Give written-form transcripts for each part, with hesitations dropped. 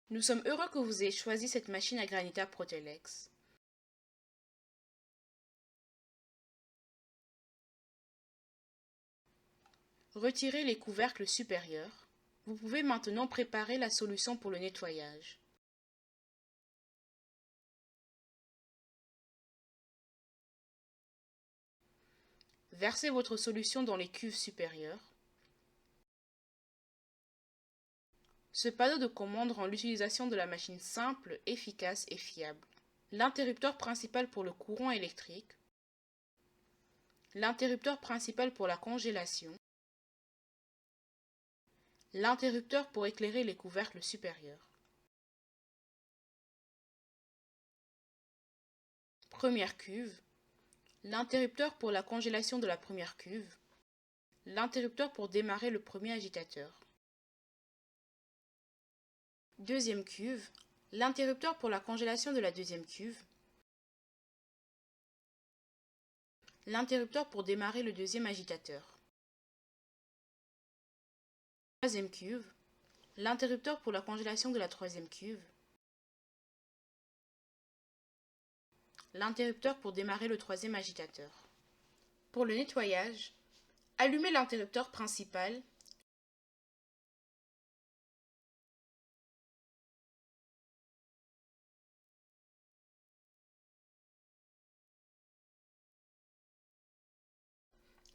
Nous sommes heureux que vous ayez choisi cette machine à Granita Protelex. Retirez les couvercles supérieurs. Vous pouvez maintenant préparer la solution pour le nettoyage. Versez votre solution dans les cuves supérieures. Ce panneau de commande rend l'utilisation de la machine simple, efficace et fiable. L'interrupteur principal pour le courant électrique. L'interrupteur principal pour la congélation. L'interrupteur pour éclairer les couvercles supérieurs. Première cuve. L'interrupteur pour la congélation de la première cuve. L'interrupteur pour démarrer le premier agitateur. Deuxième cuve. L'interrupteur pour la congélation de la deuxième cuve. L'interrupteur pour démarrer le deuxième agitateur. Troisième cuve. L'interrupteur pour la congélation de la troisième cuve. L'interrupteur pour démarrer le troisième agitateur. Pour le nettoyage, allumez l'interrupteur principal.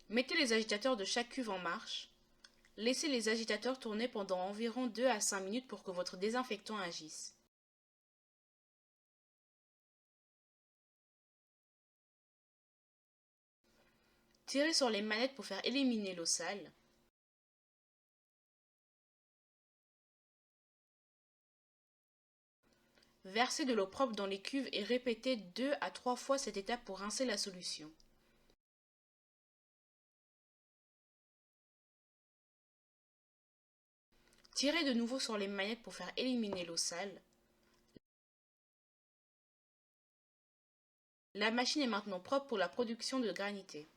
Mettez les agitateurs de chaque cuve en marche. Laissez les agitateurs tourner pendant environ 2 à 5 minutes pour que votre désinfectant agisse. Tirez sur les manettes pour faire éliminer l'eau sale. Versez de l'eau propre dans les cuves et répétez 2 à 3 fois cette étape pour rincer la solution. Tirez de nouveau sur les manettes pour faire éliminer l'eau sale. La machine est maintenant propre pour la production de granité.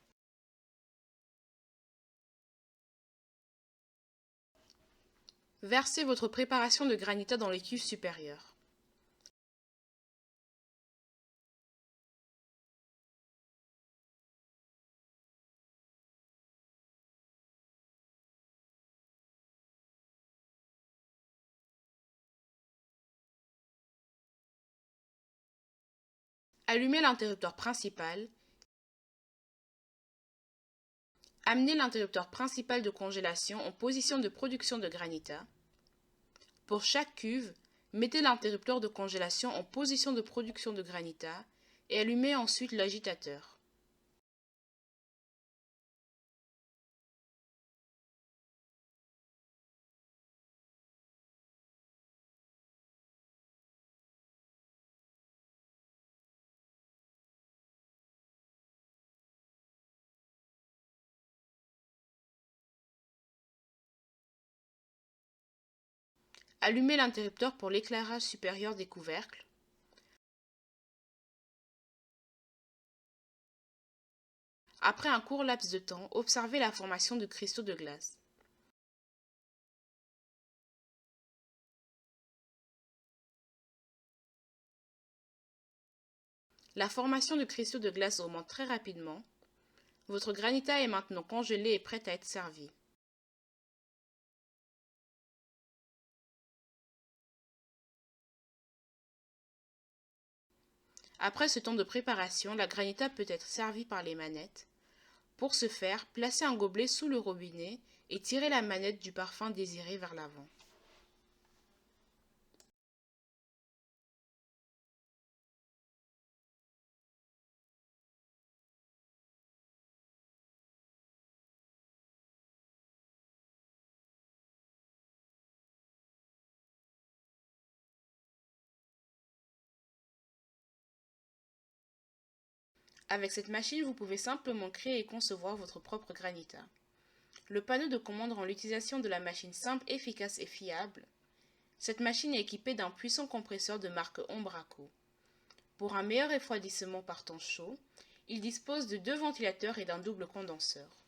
Versez votre préparation de granita dans les cuves supérieures. Allumez l'interrupteur principal. Amenez l'interrupteur principal de congélation en position de production de granita. Pour chaque cuve, mettez l'interrupteur de congélation en position de production de granita et allumez ensuite l'agitateur. Allumez l'interrupteur pour l'éclairage supérieur des couvercles. Après un court laps de temps, observez la formation de cristaux de glace. La formation de cristaux de glace augmente très rapidement. Votre granita est maintenant congelée et prête à être servie. Après ce temps de préparation, la granita peut être servie par les manettes. Pour ce faire, placez un gobelet sous le robinet et tirez la manette du parfum désiré vers l'avant. Avec cette machine, vous pouvez simplement créer et concevoir votre propre granita. Le panneau de commande rend l'utilisation de la machine simple, efficace et fiable. Cette machine est équipée d'un puissant compresseur de marque Ombraco. Pour un meilleur refroidissement par temps chaud, il dispose de 2 ventilateurs et d'un double condenseur.